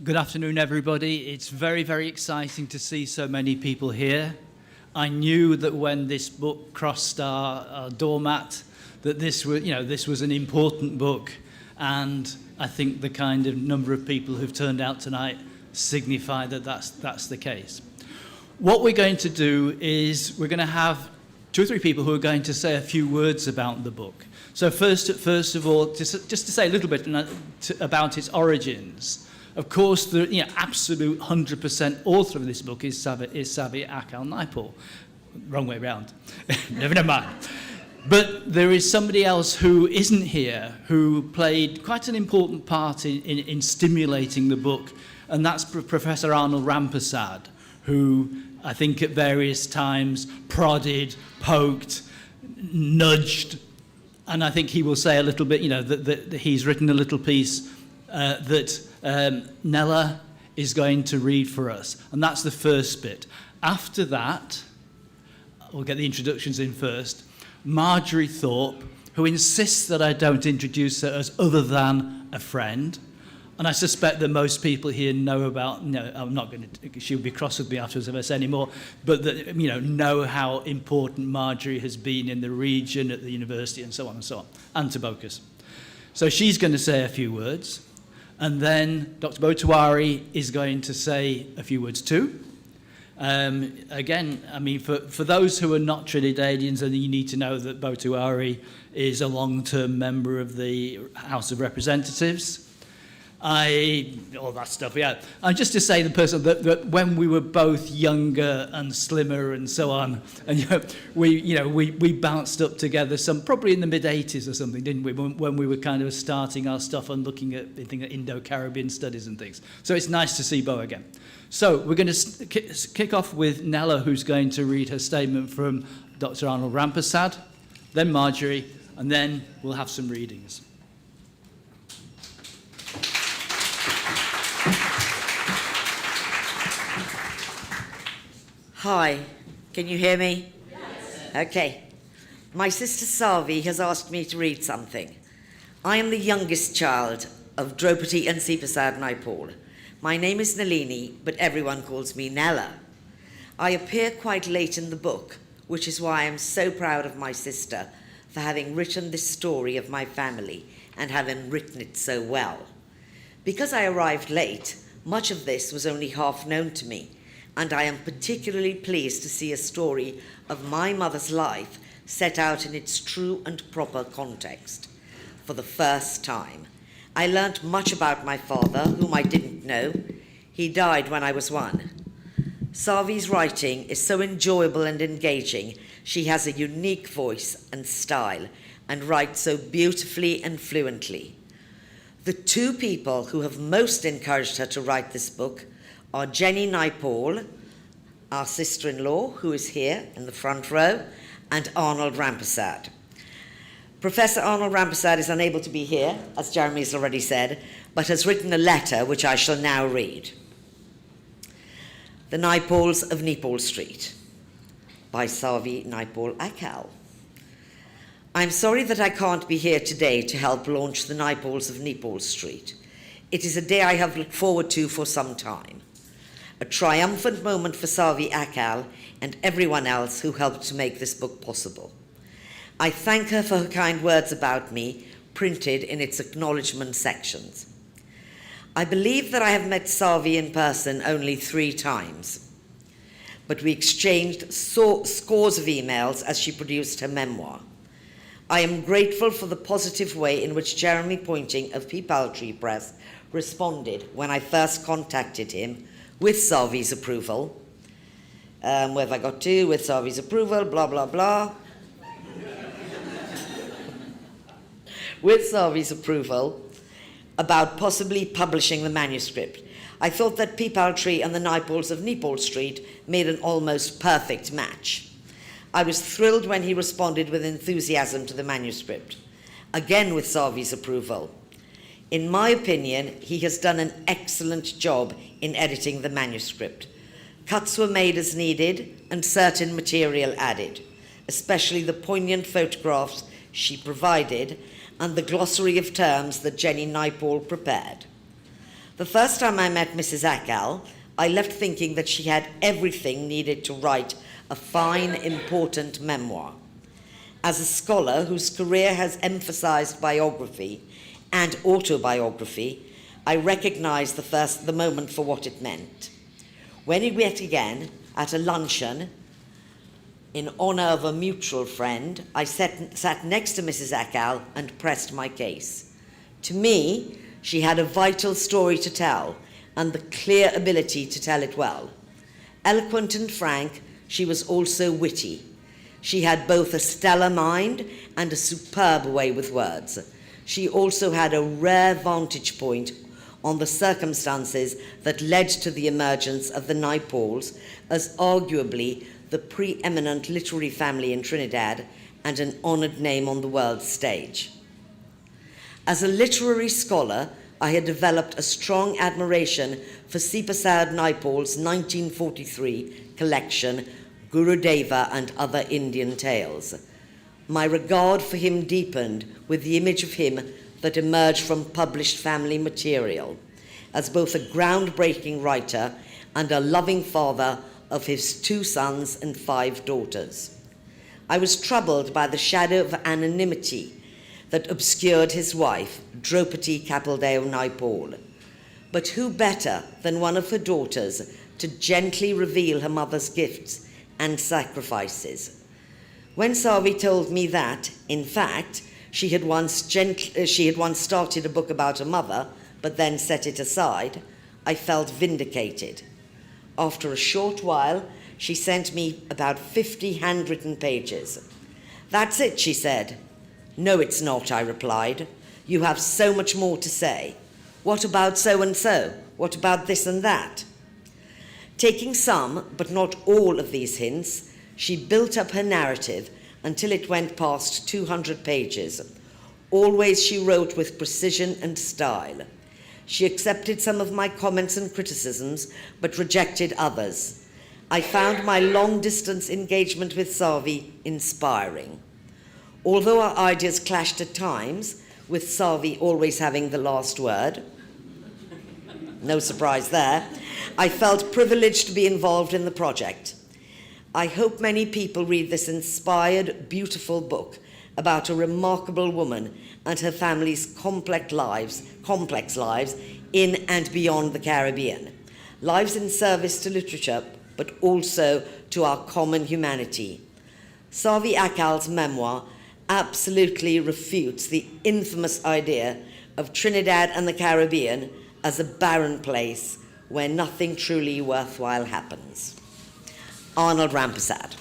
Good afternoon, everybody. It's very, very exciting to see so many people here. I knew that when this book crossed our doormat, that this was an important book, and I think the kind of number of people who've turned out tonight signify that that's the case. What we're going to do is we're going to have 2 or 3 people who are going to say a few words about the book. So first of all, just to say a little bit about its origins. Of course, the absolute 100% author of this book is Savi Akal Naipaul. Wrong way around. Never mind. But there is somebody else who isn't here who played quite an important part in stimulating the book, and that's Professor Arnold Rampassad, who I think at various times prodded, poked, nudged, and I think he will say a little bit, that he's written a little piece that Nella is going to read for us, and that's the first bit. After that, we'll get the introductions in first. Marjorie Thorpe, who insists that I don't introduce her as other than a friend, and I suspect that most people here know about. No, I'm not going to. She'll be cross with me afterwards if I say any more. But that know how important Marjorie has been in the region, at the university, and so on, and to Bocas. So she's going to say a few words. And then Dr. Bhoe Tewarie is going to say a few words too. Again, I mean, for those who are not Trinidadians, and you need to know that Bhoe Tewarie is a long-term member of the House of Representatives. All that stuff, yeah. And just to say the person that when we were both younger and slimmer and so on, and we bounced up together probably in the mid-80s or something, didn't we? When we were kind of starting our stuff and looking at Indo-Caribbean studies and things. So it's nice to see Bhoe again. So we're going to kick off with Nella, who's going to read her statement from Dr. Arnold Rampassad, then Marjorie, and then we'll have some readings. Hi, can you hear me? Yes. Okay. My sister Savi has asked me to read something. I am the youngest child of Draupadi and Sipasad Naipaul. My name is Nalini, but everyone calls me Nella. I appear quite late in the book, which is why I am so proud of my sister for having written this story of my family and having written it so well. Because I arrived late, much of this was only half known to me, and I am particularly pleased to see a story of my mother's life set out in its true and proper context. For the first time, I learnt much about my father, whom I didn't know. He died when I was 1. Savi's writing is so enjoyable and engaging. She has a unique voice and style and writes so beautifully and fluently. The 2 people who have most encouraged her to write this book are Jenny Naipaul, our sister-in-law, who is here in the front row, and Arnold Rampassad. Professor Arnold Rampassad is unable to be here, as Jeremy has already said, but has written a letter which I shall now read. The Naipauls of Nepaul Street, by Savi Naipaul Akal. I'm sorry that I can't be here today to help launch the Naipauls of Nepaul Street. It is a day I have looked forward to for some time. A triumphant moment for Savi Akal and everyone else who helped to make this book possible. I thank her for her kind words about me, printed in its acknowledgement sections. I believe that I have met Savi in person only 3 times, but we exchanged scores of emails as she produced her memoir. I am grateful for the positive way in which Jeremy Poynting of Peepaltree Press responded when I first contacted him with Savi's approval. Where have I got to? With Savi's approval, blah, blah, blah. With Savi's approval, about possibly publishing the manuscript. I thought that Bhoe Tewarie and the Naipauls of Nepaul Street made an almost perfect match. I was thrilled when he responded with enthusiasm to the manuscript, again with Savi's approval. In my opinion, he has done an excellent job in editing the manuscript. Cuts were made as needed and certain material added, especially the poignant photographs she provided and the glossary of terms that Jenny Naipaul prepared. The first time I met Mrs. Akal, I left thinking that she had everything needed to write a fine, important memoir. As a scholar whose career has emphasized biography and autobiography, I recognized the moment for what it meant. When we met again at a luncheon in honor of a mutual friend, I sat next to Mrs. Akal and pressed my case. To me, she had a vital story to tell and the clear ability to tell it well. Eloquent and frank, she was also witty. She had both a stellar mind and a superb way with words. She also had a rare vantage point on the circumstances that led to the emergence of the Naipauls as arguably the preeminent literary family in Trinidad and an honored name on the world stage. As a literary scholar, I had developed a strong admiration for Sipasad Naipaul's 1943 collection, Gurudeva and Other Indian Tales. My regard for him deepened with the image of him that emerged from published family material, as both a groundbreaking writer and a loving father of his 2 sons and 5 daughters. I was troubled by the shadow of anonymity that obscured his wife, Draupadi Kapildeo Naipaul. But who better than one of her daughters to gently reveal her mother's gifts and sacrifices? When Savi told me that, in fact, she had once started a book about her mother, but then set it aside, I felt vindicated. After a short while, she sent me about 50 handwritten pages. "That's it," she said. "No, it's not," I replied. "You have so much more to say. What about so-and-so? What about this and that?" Taking some, but not all of these hints, she built up her narrative until it went past 200 pages. Always she wrote with precision and style. She accepted some of my comments and criticisms, but rejected others. I found my long-distance engagement with Savi inspiring. Although our ideas clashed at times, with Savi always having the last word, no surprise there, I felt privileged to be involved in the project. I hope many people read this inspired, beautiful book about a remarkable woman and her family's complex lives in and beyond the Caribbean. Lives in service to literature, but also to our common humanity. Savi Akal's memoir absolutely refutes the infamous idea of Trinidad and the Caribbean as a barren place where nothing truly worthwhile happens. Arnold Rampassad.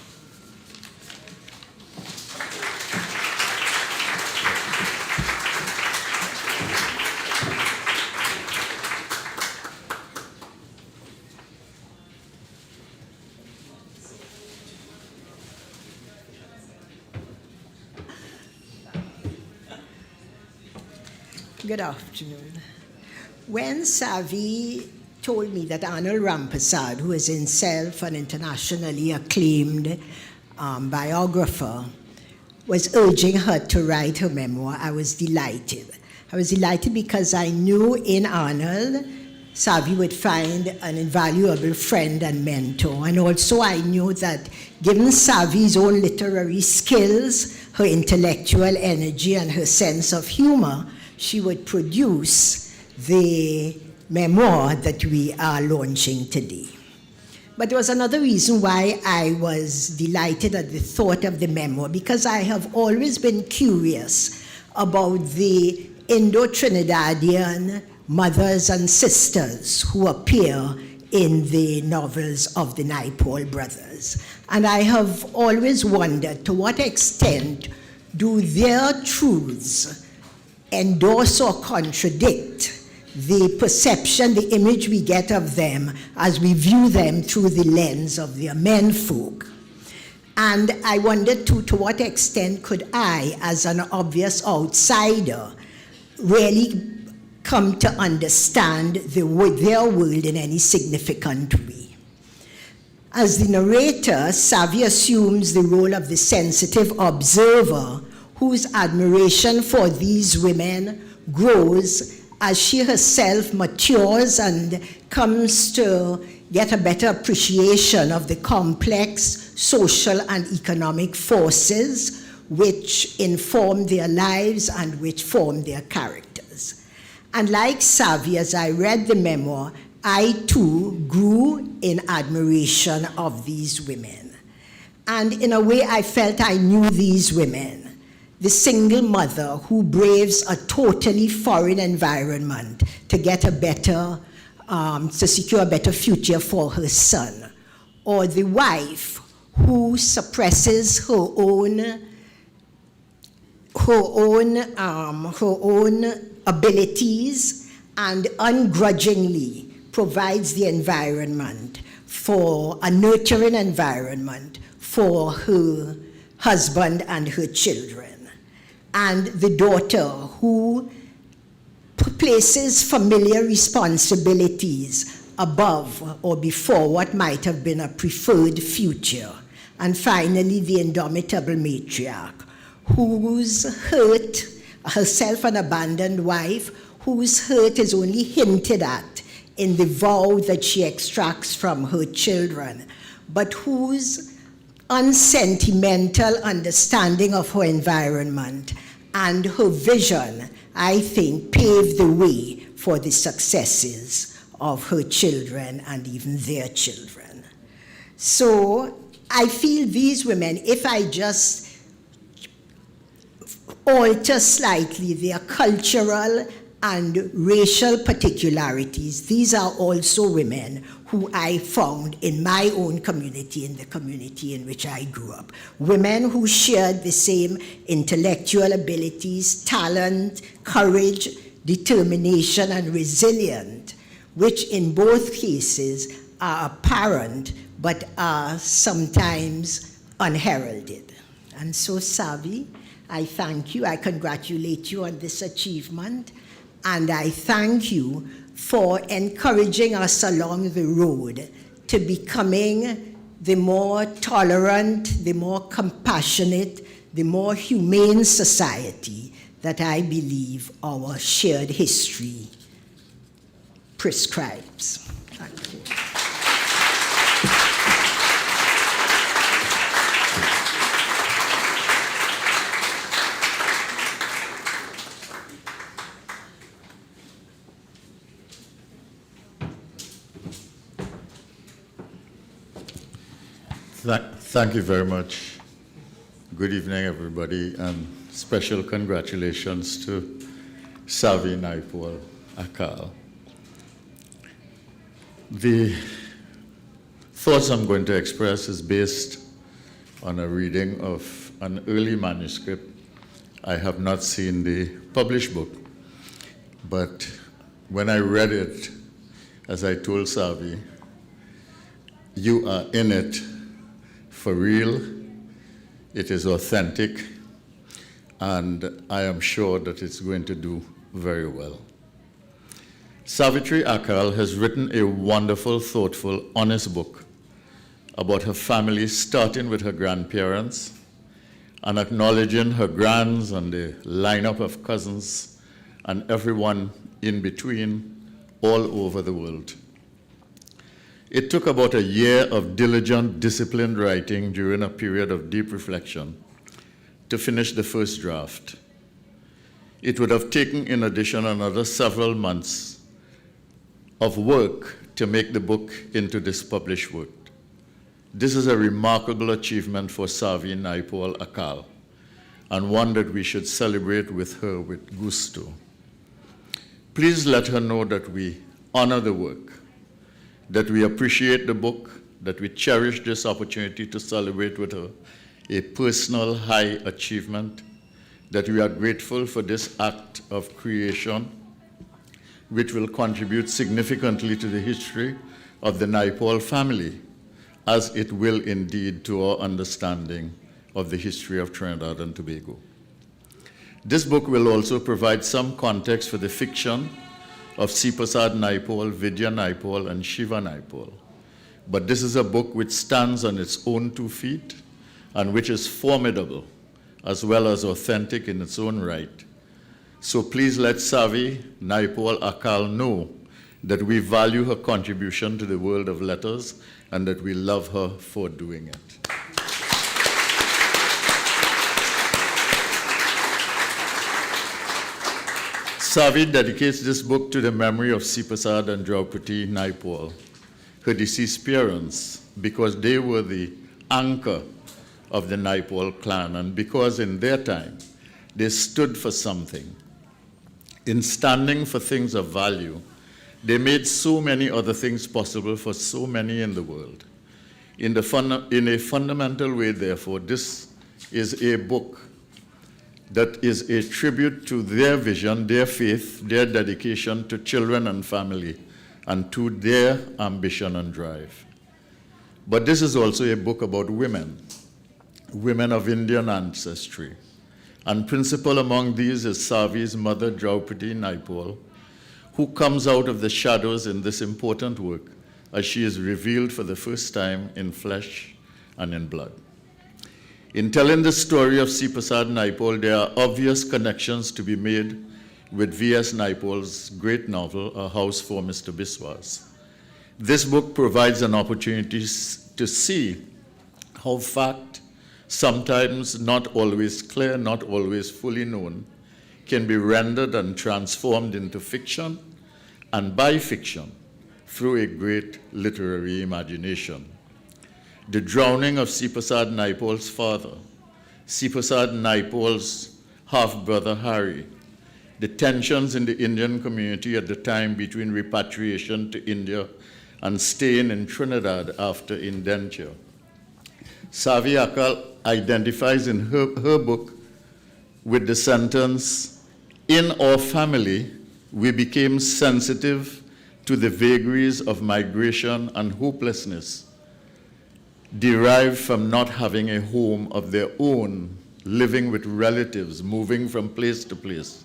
Good afternoon. When Savi told me that Arnold Rampassad, who is himself an internationally acclaimed biographer, was urging her to write her memoir, I was delighted. I was delighted because I knew in Arnold, Savi would find an invaluable friend and mentor. And also I knew that given Savi's own literary skills, her intellectual energy, and her sense of humor, she would produce the memoir that we are launching today. But there was another reason why I was delighted at the thought of the memoir, because I have always been curious about the Indo-Trinidadian mothers and sisters who appear in the novels of the Naipaul brothers. And I have always wondered to what extent do their truths endorse or contradict the perception, the image we get of them as we view them through the lens of their menfolk. And I wondered to what extent could I, as an obvious outsider, really come to understand their world in any significant way. As the narrator, Savi assumes the role of the sensitive observer whose admiration for these women grows as she herself matures and comes to get a better appreciation of the complex social and economic forces which inform their lives and which form their characters. And like Savi, as I read the memoir, I too grew in admiration of these women. And in a way, I felt I knew these women. The single mother who braves a totally foreign environment to get a better, to secure a better future for her son. Or the wife who suppresses her own abilities and ungrudgingly provides the environment for a nurturing environment for her husband and her children. And the daughter who places familiar responsibilities above or before what might have been a preferred future. And finally, the indomitable matriarch, whose hurt, herself an abandoned wife, whose hurt is only hinted at in the vow that she extracts from her children, but whose unsentimental understanding of her environment and her vision, I think, paved the way for the successes of her children and even their children. So I feel these women, if I just alter slightly their cultural and racial particularities, these are also women who I found in my own community, in the community in which I grew up. Women who shared the same intellectual abilities, talent, courage, determination, and resilience, which in both cases are apparent but are sometimes unheralded. And so, Savi, I thank you, I congratulate you on this achievement, and I thank you for encouraging us along the road to becoming the more tolerant, the more compassionate, the more humane society that I believe our shared history prescribes. Thank you. Thank you very much. Good evening, everybody, and special congratulations to Savi Naipaul Akal. The thoughts I'm going to express is based on a reading of an early manuscript. I have not seen the published book, but when I read it, as I told Savi, you are in it for real, it is authentic, and I am sure that it's going to do very well. Savitri Akal has written a wonderful, thoughtful, honest book about her family, starting with her grandparents and acknowledging her grands and the lineup of cousins and everyone in between all over the world. It took about a year of diligent, disciplined writing during a period of deep reflection to finish the first draft. It would have taken, in addition, another several months of work to make the book into this published work. This is a remarkable achievement for Savi Naipaul Akal, and one that we should celebrate with her with gusto. Please let her know that we honor the work, that we appreciate the book, that we cherish this opportunity to celebrate with her a personal high achievement, that we are grateful for this act of creation, which will contribute significantly to the history of the Naipaul family, as it will indeed to our understanding of the history of Trinidad and Tobago. This book will also provide some context for the fiction of Sipasad Naipaul, Vidya Naipaul, and Shiva Naipaul. But this is a book which stands on its own 2 feet and which is formidable as well as authentic in its own right. So please let Savi Naipaul Akal know that we value her contribution to the world of letters and that we love her for doing it. Savi dedicates this book to the memory of Sipasad and Draupadi Naipaul, her deceased parents, because they were the anchor of the Naipaul clan, and because in their time they stood for something. In standing for things of value, they made so many other things possible for so many in the world. In a fundamental way, therefore, this is a book that is a tribute to their vision, their faith, their dedication to children and family, and to their ambition and drive. But this is also a book about women, women of Indian ancestry. And principal among these is Savi's mother, Draupadi Naipaul, who comes out of the shadows in this important work as she is revealed for the first time in flesh and in blood. In telling the story of Sipasad Naipaul, there are obvious connections to be made with V.S. Naipaul's great novel, A House for Mr. Biswas. This book provides an opportunity to see how fact, sometimes not always clear, not always fully known, can be rendered and transformed into fiction and by fiction through a great literary imagination. The drowning of Sipasad Naipaul's father, Sipasad Naipaul's half-brother Harry, the tensions in the Indian community at the time between repatriation to India and staying in Trinidad after indenture. Savi Akal identifies in her book with the sentence, "In our family, we became sensitive to the vagaries of migration and hopelessness derived from not having a home of their own, living with relatives, moving from place to place."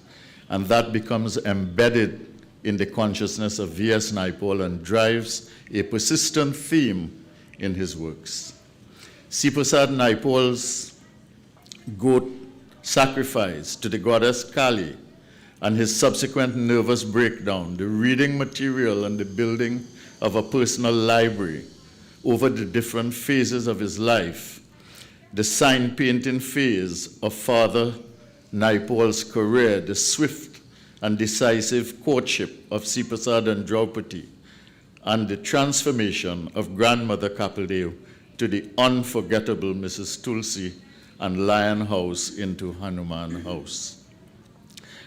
And that becomes embedded in the consciousness of V.S. Naipaul and drives a persistent theme in his works. Sipasad Naipaul's goat sacrifice to the goddess Kali and his subsequent nervous breakdown, the reading material and the building of a personal library over the different phases of his life, the sign painting phase of Father Naipaul's career, the swift and decisive courtship of Sipasad and Draupadi, and the transformation of Grandmother Kapildeo to the unforgettable Mrs. Tulsi and Lion House into Hanuman House.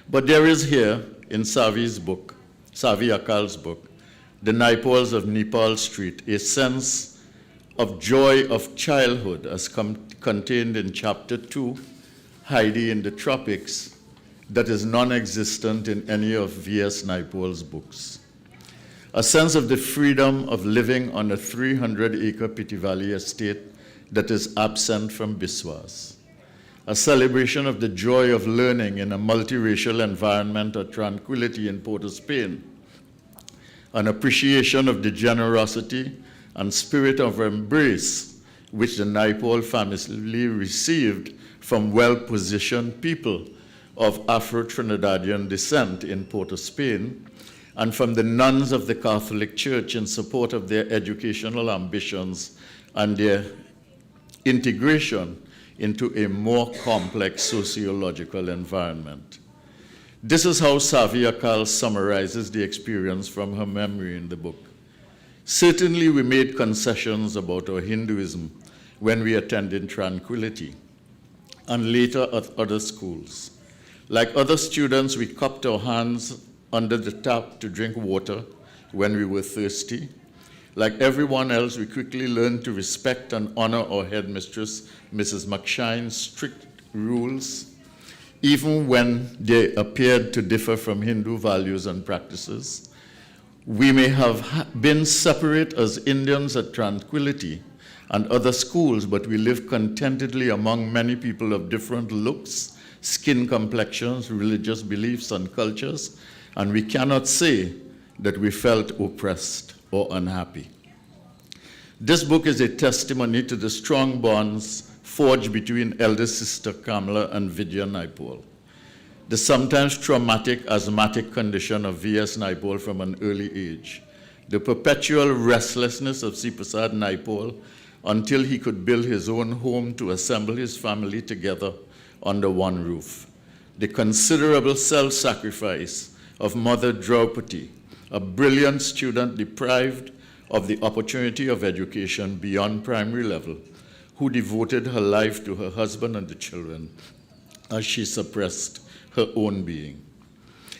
But there is here in Savi's book, Savi Akal's book, The Naipauls of Nepaul Street, a sense of joy of childhood as contained in chapter 2, Heidi in the Tropics, that is non-existent in any of V.S. Naipaul's books. A sense of the freedom of living on a 300-acre Piti Valley estate that is absent from Biswas. A celebration of the joy of learning in a multiracial environment of tranquility in Port of Spain. An appreciation of the generosity and spirit of embrace which the Naipaul family received from well-positioned people of Afro-Trinidadian descent in Port of Spain, and from the nuns of the Catholic Church in support of their educational ambitions and their integration into a more complex sociological environment. This is how Savi Akal summarizes the experience from her memory in the book. Certainly we made concessions about our Hinduism when we attended Tranquility, and later at other schools. Like other students, we cupped our hands under the tap to drink water when we were thirsty. Like everyone else, we quickly learned to respect and honor our headmistress, Mrs. McShine's strict rules, even when they appeared to differ from Hindu values and practices. We may have been separate as Indians at Tranquility and other schools, but we lived contentedly among many people of different looks, skin complexions, religious beliefs, and cultures, and we cannot say that we felt oppressed or unhappy. This book is a testimony to the strong bonds forged between elder sister Kamala and Vidya Naipaul. The sometimes traumatic asthmatic condition of V.S. Naipaul from an early age, the perpetual restlessness of C. Prasad Naipaul until he could build his own home to assemble his family together under one roof, the considerable self-sacrifice of Mother Draupadi, a brilliant student deprived of the opportunity of education beyond primary level, who devoted her life to her husband and the children as she suppressed her own being.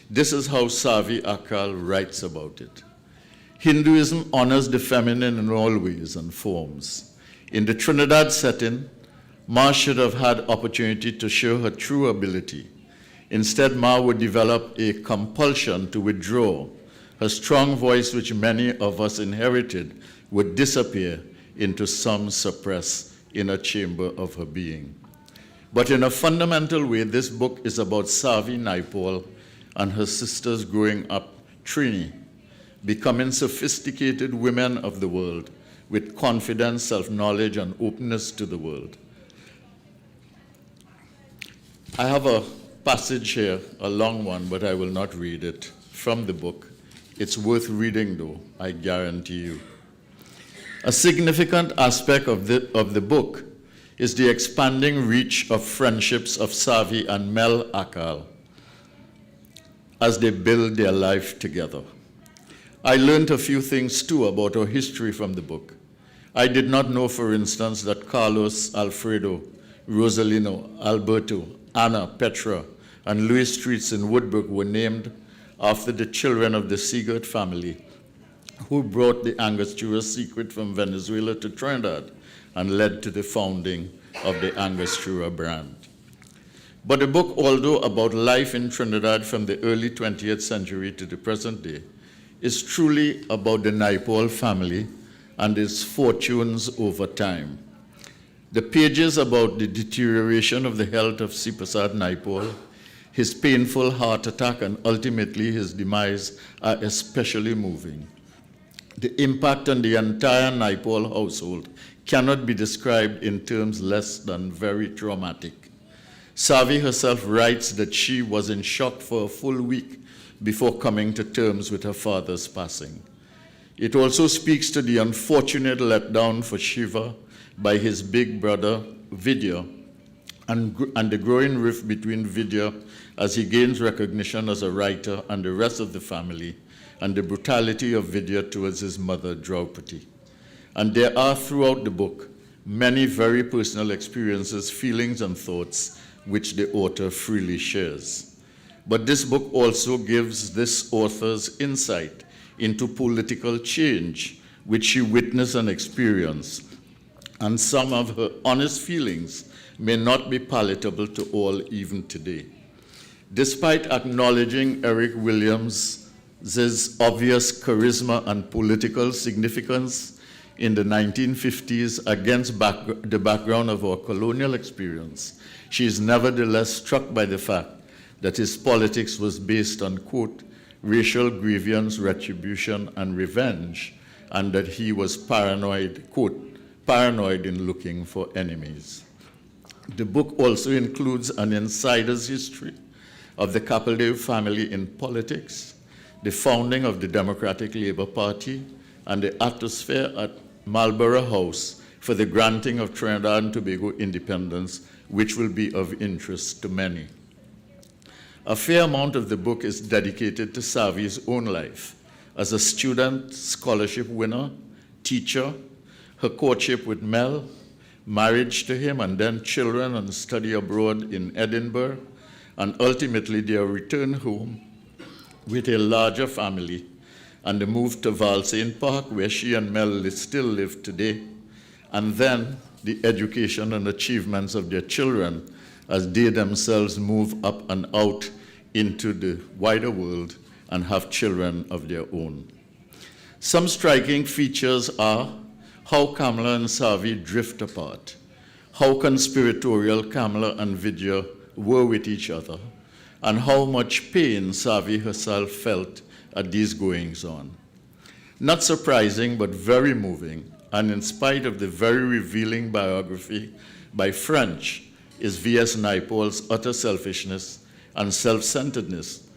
This is how Savi Akal writes about it. Hinduism honors the feminine in all ways and forms. In the Trinidad setting, Ma should have had opportunity to show her true ability. Instead, Ma would develop a compulsion to withdraw. Her strong voice, which many of us inherited, would disappear into some suppressed inner chamber of her being. But in a fundamental way, this book is about Savi Naipaul and her sisters growing up, Trini, becoming sophisticated women of the world with confidence, self-knowledge, and openness to the world. I have a passage here, a long one, but I will not read it, from the book. It's worth reading, though, I guarantee you. A significant aspect of the book is the expanding reach of friendships of Savi and Mel Akal as they build their life together. I learned a few things, too, about our history from the book. I did not know, for instance, that Carlos, Alfredo, Rosalino, Alberto, Anna, Petra, and Louis streets in Woodbrook were named after the children of the Seagert family who brought the Angostura secret from Venezuela to Trinidad and led to the founding of the Angostura brand. But the book, although about life in Trinidad from the early 20th century to the present day, is truly about the Naipaul family and its fortunes over time. The pages about the deterioration of the health of C. Prasad Naipaul, his painful heart attack, and ultimately his demise are especially moving. The impact on the entire Naipaul household cannot be described in terms less than very traumatic. Savi herself writes that she was in shock for a full week before coming to terms with her father's passing. It also speaks to the unfortunate letdown for Shiva by his big brother, Vidya, and the growing rift between Vidya as he gains recognition as a writer and the rest of the family, and the brutality of Vidya towards his mother, Draupadi. And there are, throughout the book, many very personal experiences, feelings, and thoughts which the author freely shares. But this book also gives this author's insight into political change, which she witnessed and experienced. And some of her honest feelings may not be palatable to all even today. Despite acknowledging Eric Williams' obvious charisma and political significance in the 1950s against the background of our colonial experience, she is nevertheless struck by the fact that his politics was based on, quote, racial grievance, retribution, and revenge, and that he was paranoid, quote, paranoid in looking for enemies. The book also includes an insider's history of the Capildeo family in politics, the founding of the Democratic Labour Party, and the atmosphere at Marlborough House for the granting of Trinidad and Tobago independence, which will be of interest to many. A fair amount of the book is dedicated to Savi's own life as a student, scholarship winner, teacher, her courtship with Mel, marriage to him, and then children and study abroad in Edinburgh, and ultimately their return home with a larger family and the move to Valsayn Park, where she and Mel still live today, and then the education and achievements of their children as they themselves move up and out into the wider world and have children of their own. Some striking features are how Kamala and Savi drift apart, how conspiratorial Kamala and Vidya were with each other, and how much pain Savi herself felt at these goings-on. Not surprising, but very moving, and in spite of the very revealing biography by French, is V.S. Naipaul's utter selfishness and self-centeredness,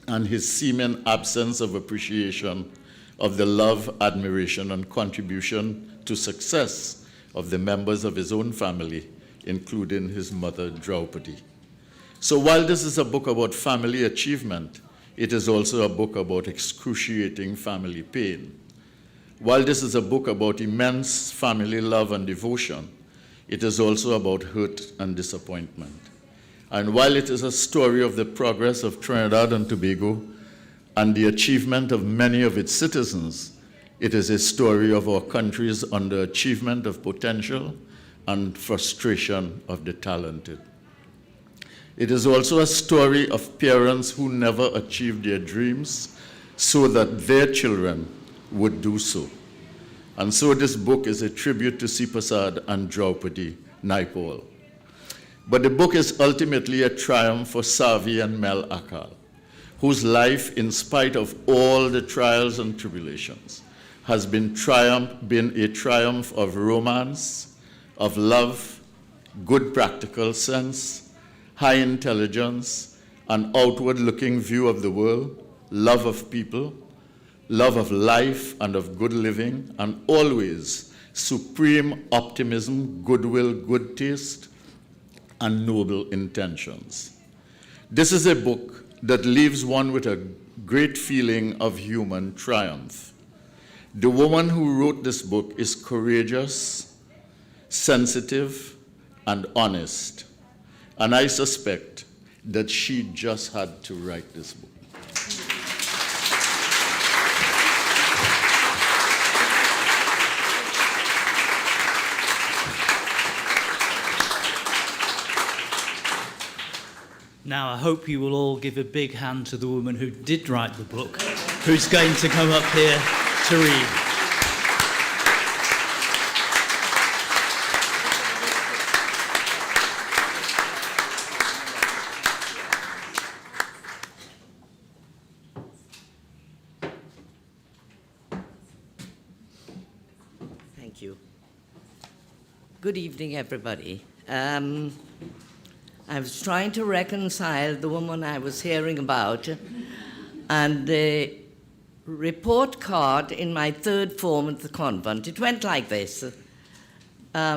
and his seeming absence of appreciation of the love, admiration, and contribution to success of the members of his own family, including his mother, Draupadi. So while this is a book about family achievement, it is also a book about excruciating family pain. While this is a book about immense family love and devotion, it is also about hurt and disappointment. And while it is a story of the progress of Trinidad and Tobago and the achievement of many of its citizens, it is a story of our country's underachievement of potential and frustration of the talented. It is also a story of parents who never achieved their dreams so that their children would do so. And so this book is a tribute to Sipasad and Draupadi Naipaul. But the book is ultimately a triumph for Savi and Mel Akal, whose life, in spite of all the trials and tribulations, has been a triumph of romance, of love, good practical sense, high intelligence, an outward-looking view of the world, love of people, love of life and of good living, and always supreme optimism, goodwill, good taste, and noble intentions. This is a book that leaves one with a great feeling of human triumph. The woman who wrote this book is courageous, sensitive, and honest. And I suspect that she just had to write this book. Now, I hope you will all give a big hand to the woman who did write the book, who's going to come up here to read. Thank you. Good evening, everybody. I was trying to reconcile the woman I was hearing about and the report card in my third form at the convent. It went like this.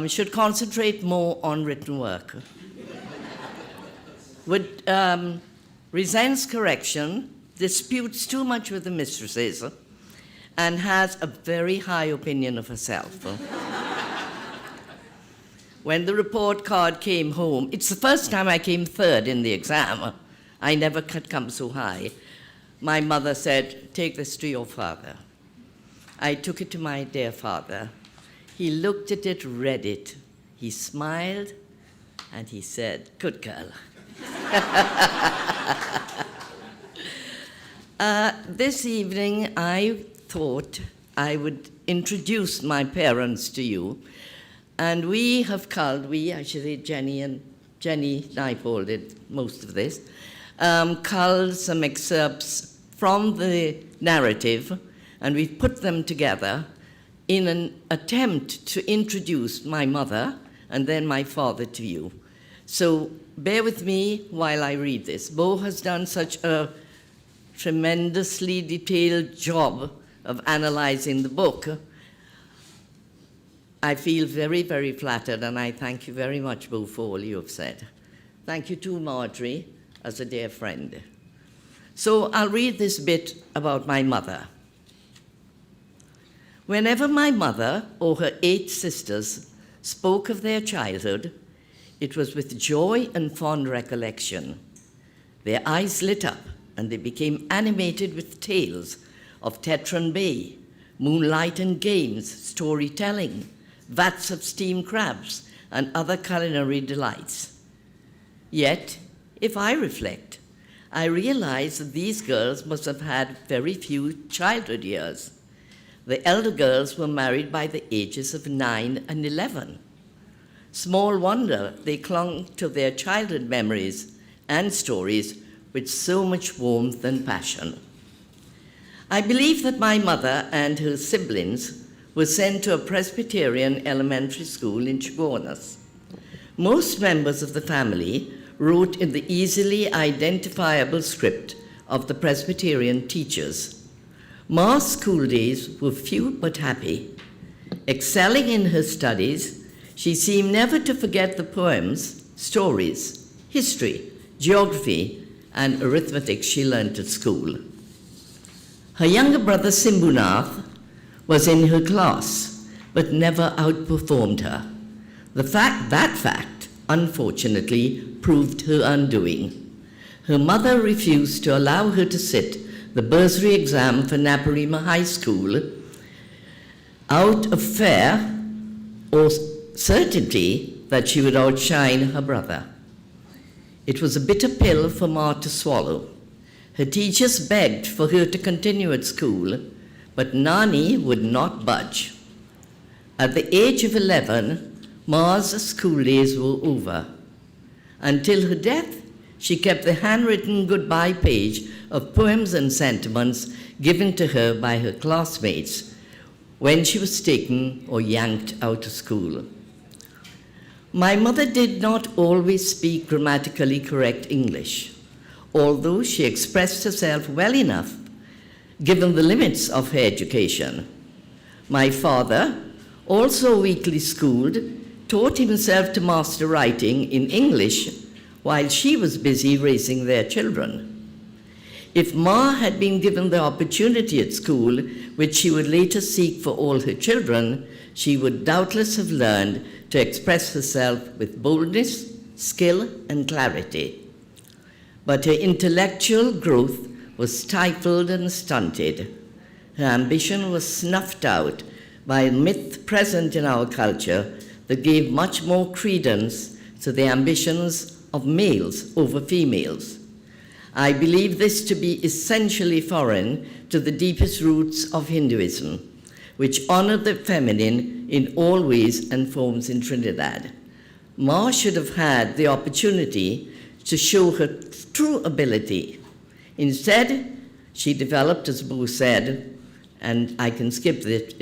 Should concentrate more on written work. Resents correction, disputes too much with the mistresses, and has a very high opinion of herself. When the report card came home, it's the first time I came third in the exam. I never could come so high. My mother said, "Take this to your father." I took it to my dear father. He looked at it, read it. He smiled, and he said, "Good girl." This evening, I thought I would introduce my parents to you. And we have culled, I should say Jenny Naipaul did most of this, culled some excerpts from the narrative, and we've put them together in an attempt to introduce my mother and then my father to you. So bear with me while I read this. Bhoe has done such a tremendously detailed job of analyzing the book. I feel very, very flattered, and I thank you very much, Bhoe, for all you have said. Thank you to Marjorie, as a dear friend. So I'll read this bit about my mother. Whenever my mother or her 8 sisters spoke of their childhood, it was with joy and fond recollection. Their eyes lit up, and they became animated with tales of Tetron Bay, moonlight and games, storytelling, vats of steamed crabs, and other culinary delights. Yet, if I reflect, I realize that these girls must have had very few childhood years. The elder girls were married by the ages of 9 and 11. Small wonder they clung to their childhood memories and stories with so much warmth and passion. I believe that my mother and her siblings were sent to a Presbyterian elementary school in Chaguanas. Most members of the family wrote in the easily identifiable script of the Presbyterian teachers. Ma's school days were few but happy. Excelling in her studies, she seemed never to forget the poems, stories, history, geography, and arithmetic she learnt at school. Her younger brother Simbunath was in her class, but never outperformed her. That fact, unfortunately, proved her undoing. Her mother refused to allow her to sit the bursary exam for Naparima High School out of fear or certainty that she would outshine her brother. It was a bitter pill for Ma to swallow. Her teachers begged for her to continue at school, but Nani would not budge. At the age of 11, Ma's school days were over. Until her death, she kept the handwritten goodbye page of poems and sentiments given to her by her classmates when she was taken or yanked out of school. My mother did not always speak grammatically correct English, although she expressed herself well enough given the limits of her education. My father, also weakly schooled, taught himself to master writing in English while she was busy raising their children. If Ma had been given the opportunity at school, which she would later seek for all her children, she would doubtless have learned to express herself with boldness, skill, and clarity. But her intellectual growth was stifled and stunted. Her ambition was snuffed out by a myth present in our culture that gave much more credence to the ambitions of males over females. I believe this to be essentially foreign to the deepest roots of Hinduism, which honor the feminine in all ways and forms in Trinidad. Ma should have had the opportunity to show her true ability. Instead, she developed, as Bhoe said, and I can skip it,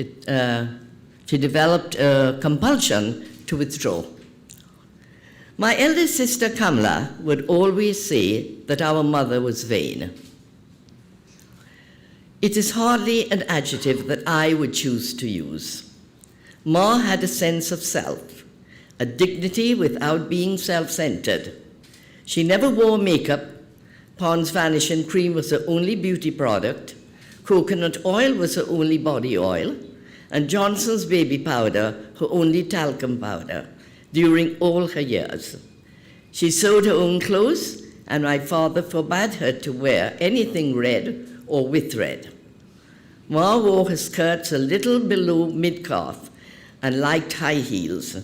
she developed a compulsion to withdraw. My elder sister Kamla would always say that our mother was vain. It is hardly an adjective that I would choose to use. Ma had a sense of self, a dignity without being self-centered. She never wore makeup. Pond's Vanishing Cream was her only beauty product. Coconut oil was her only body oil. And Johnson's baby powder, her only talcum powder, during all her years. She sewed her own clothes, and my father forbade her to wear anything red or with red. Ma wore her skirts a little below mid-calf and liked high heels.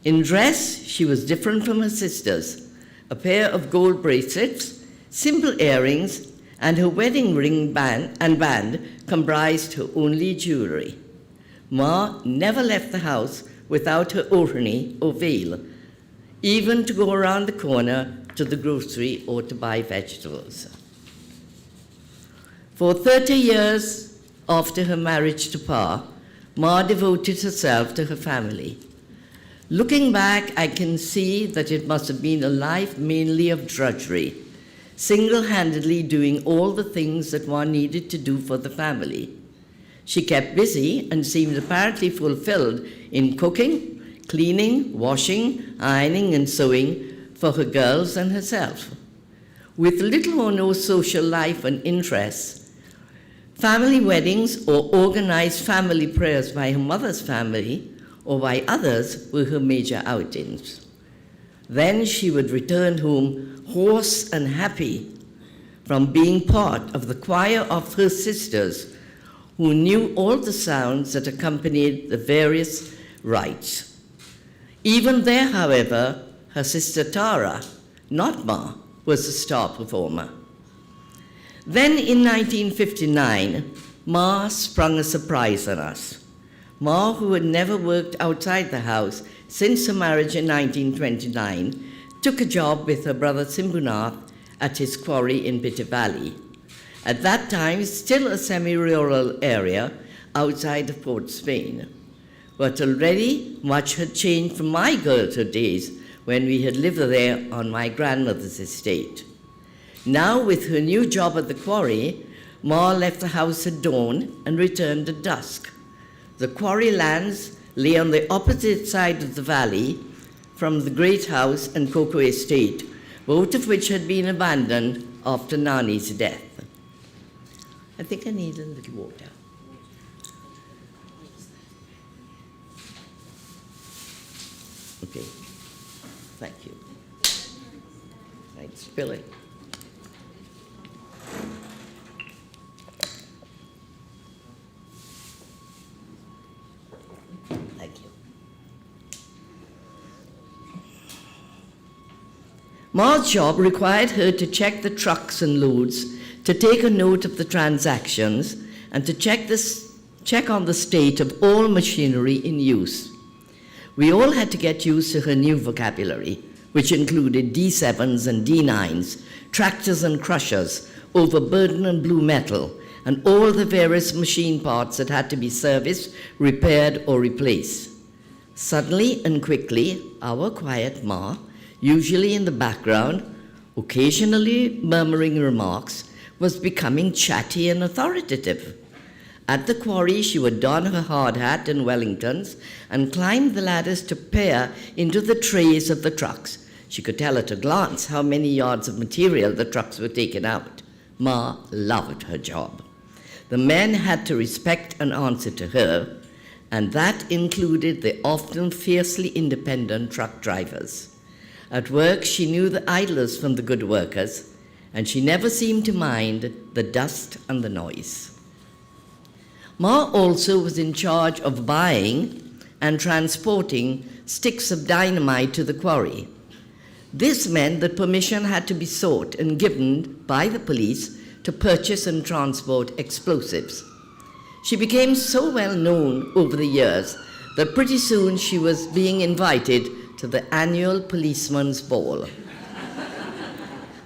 In dress, she was different from her sisters. A pair of gold bracelets, simple earrings, and her wedding ring band comprised her only jewelry. Ma never left the house without her ohrani or veil, even to go around the corner to the grocery or to buy vegetables. For 30 years after her marriage to Pa, Ma devoted herself to her family. Looking back, I can see that it must have been a life mainly of drudgery, single-handedly doing all the things that one needed to do for the family. She kept busy and seemed apparently fulfilled in cooking, cleaning, washing, ironing, and sewing for her girls and herself. With little or no social life and interests, family weddings or organized family prayers by her mother's family or by others were her major outings. Then she would return home hoarse and happy from being part of the choir of her sisters who knew all the sounds that accompanied the various rites. Even there, however, her sister Tara, not Ma, was the star performer. Then in 1959, Ma sprung a surprise on us. Ma, who had never worked outside the house since her marriage in 1929, took a job with her brother Simbunath at his quarry in Bhoe Tewarie. At that time, still a semi-rural area outside of Port Spain. But already much had changed from my girlhood days when we had lived there on my grandmother's estate. Now, with her new job at the quarry, Ma left the house at dawn and returned at dusk. The quarry lands lay on the opposite side of the valley from the great house and cocoa estate, both of which had been abandoned after Nani's death. I think I need a little water. Okay, thank you. I'd spill it. Thank you. Ma's job required her to check the trucks and loads, to take a note of the transactions, and to check on the state of all machinery in use. We all had to get used to her new vocabulary, which included D7s and D9s, tractors and crushers, overburden and blue metal, and all the various machine parts that had to be serviced, repaired, or replaced. Suddenly and quickly, our quiet Ma, usually in the background, occasionally murmuring remarks, was becoming chatty and authoritative. At the quarry, she would don her hard hat and Wellingtons and climb the ladders to peer into the trays of the trucks. She could tell at a glance how many yards of material the trucks were taking out. Ma loved her job. The men had to respect and answer to her, and that included the often fiercely independent truck drivers. At work, she knew the idlers from the good workers, and she never seemed to mind the dust and the noise. Ma also was in charge of buying and transporting sticks of dynamite to the quarry. This meant that permission had to be sought and given by the police to purchase and transport explosives. She became so well known over the years that pretty soon she was being invited to the annual policeman's ball.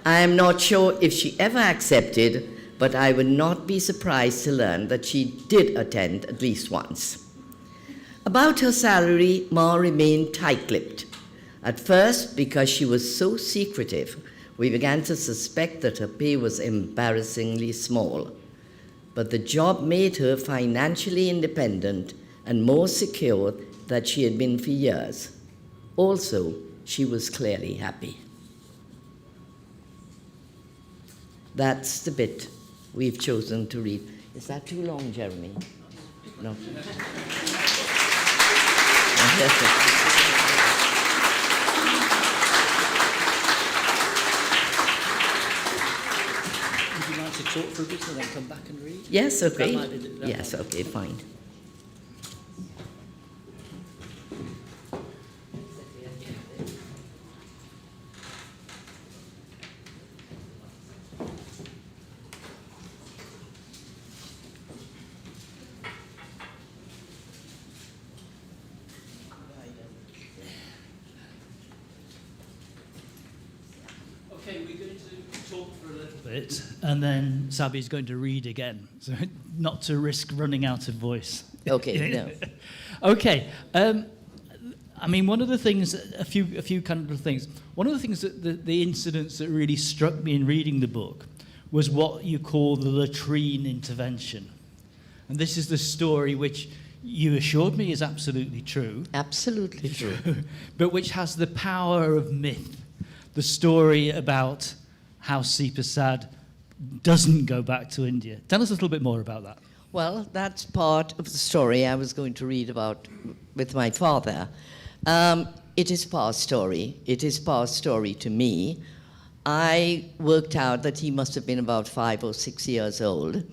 I am not sure if she ever accepted, but I would not be surprised to learn that she did attend at least once. About her salary, Ma remained tight-lipped. At first, because she was so secretive, we began to suspect that her pay was embarrassingly small. But the job made her financially independent and more secure than she had been for years. Also, she was clearly happy. That's the bit we've chosen to read. Is that too long, Jeremy? No. Would you like to talk for a bit and then come back and read? Yes, okay. Yes, okay, fine. Okay, we're going to talk for a little bit, and then Savi's going to read again, so not to risk running out of voice. Okay, no. Okay. I mean, one of the things, a few kind of things. One of the things that the incidents that really struck me in reading the book was what you call the Latrine Intervention, and this is the story which you assured me is absolutely true. Absolutely true. But which has the power of myth. The story about how Savi Prasad doesn't go back to India. Tell us a little bit more about that. Well, that's part of the story I was going to read about with my father. It is Pa's story. It is Pa's story to me. I worked out that he must have been about 5 or 6 years old,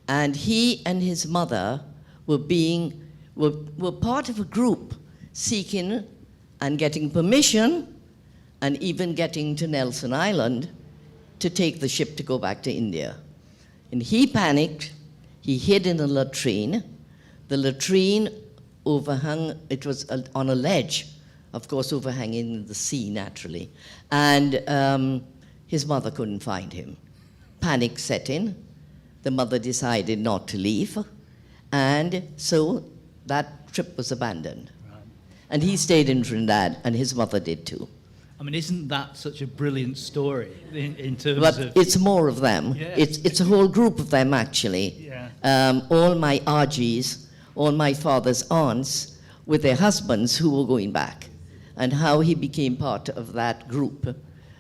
and he and his mother were part of a group seeking and getting permission and even getting to Nelson Island to take the ship to go back to India. And he panicked, he hid in a latrine. The latrine overhung, it was on a ledge, of course overhanging the sea naturally. And his mother couldn't find him. Panic set in. The mother decided not to leave. And so that trip was abandoned. Right. And he stayed in Trinidad, and his mother did too. I mean, isn't that such a brilliant story in terms but of... it's more of them. Yeah. It's a whole group of them, actually. Yeah. All my Argies, all my father's aunts, with their husbands who were going back. And how he became part of that group,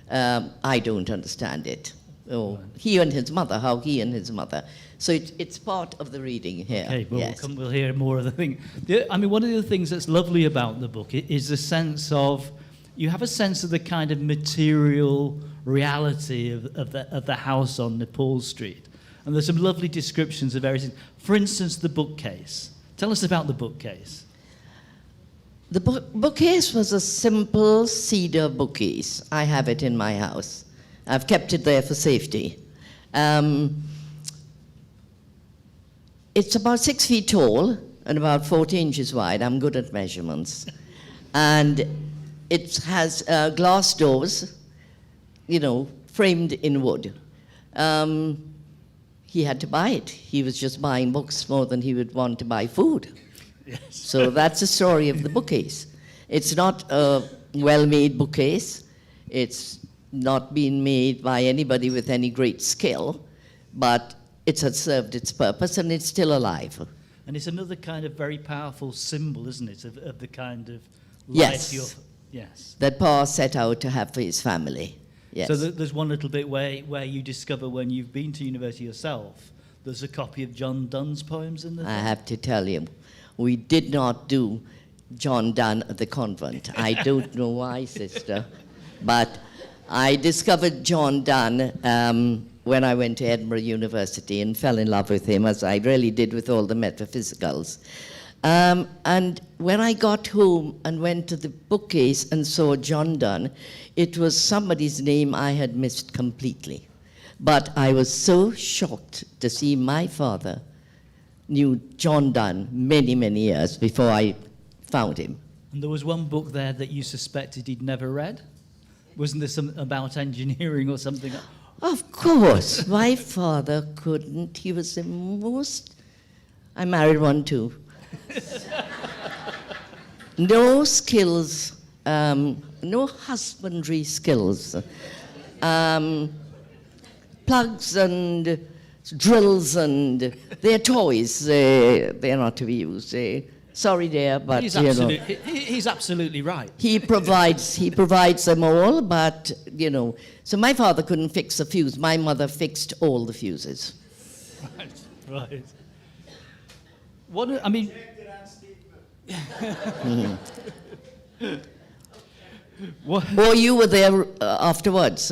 I don't understand it. Oh, he and his mother, how he and his mother. So it's part of the reading here. Okay, well, yes. we'll hear more of the thing. I mean, one of the things that's lovely about the book is the sense of, you have a sense of the kind of material reality of the house on Nepaul Street. And there's some lovely descriptions of everything. For instance, the bookcase. Tell us about the bookcase. The bookcase was a simple cedar bookcase. I have it in my house. I've kept it there for safety. It's about 6 feet tall and about 40 inches wide. I'm good at measurements. And it has glass doors, framed in wood. He had to buy it. He was just buying books more than he would want to buy food. Yes. So that's the story of the bookcase. It's not a well-made bookcase. It's not been made by anybody with any great skill, but it has served its purpose and it's still alive. And it's another kind of very powerful symbol, isn't it, of the kind of life Yes. Yes. That Pa set out to have for his family. Yes. So there's one little bit where you discover when you've been to university yourself, there's a copy of John Donne's poems in there. I have to tell you, we did not do John Donne at the convent. I don't know why, sister, but I discovered John Donne when I went to Edinburgh University and fell in love with him, as I really did with all the metaphysicals. And when I got home and went to the bookcase and saw John Donne, it was somebody's name I had missed completely. But I was so shocked to see my father knew John Donne many, many years before I found him. And there was one book there that you suspected he'd never read? Wasn't there something about engineering or something? Of course, my father couldn't. He was the most... I married one too. No skills, no husbandry skills. Plugs and drills and they're toys. They're not to be used. Sorry, dear, but he's absolutely right. He provides them all, but So my father couldn't fix a fuse. My mother fixed all the fuses. Right. What I mean. What? Oh, you were there afterwards.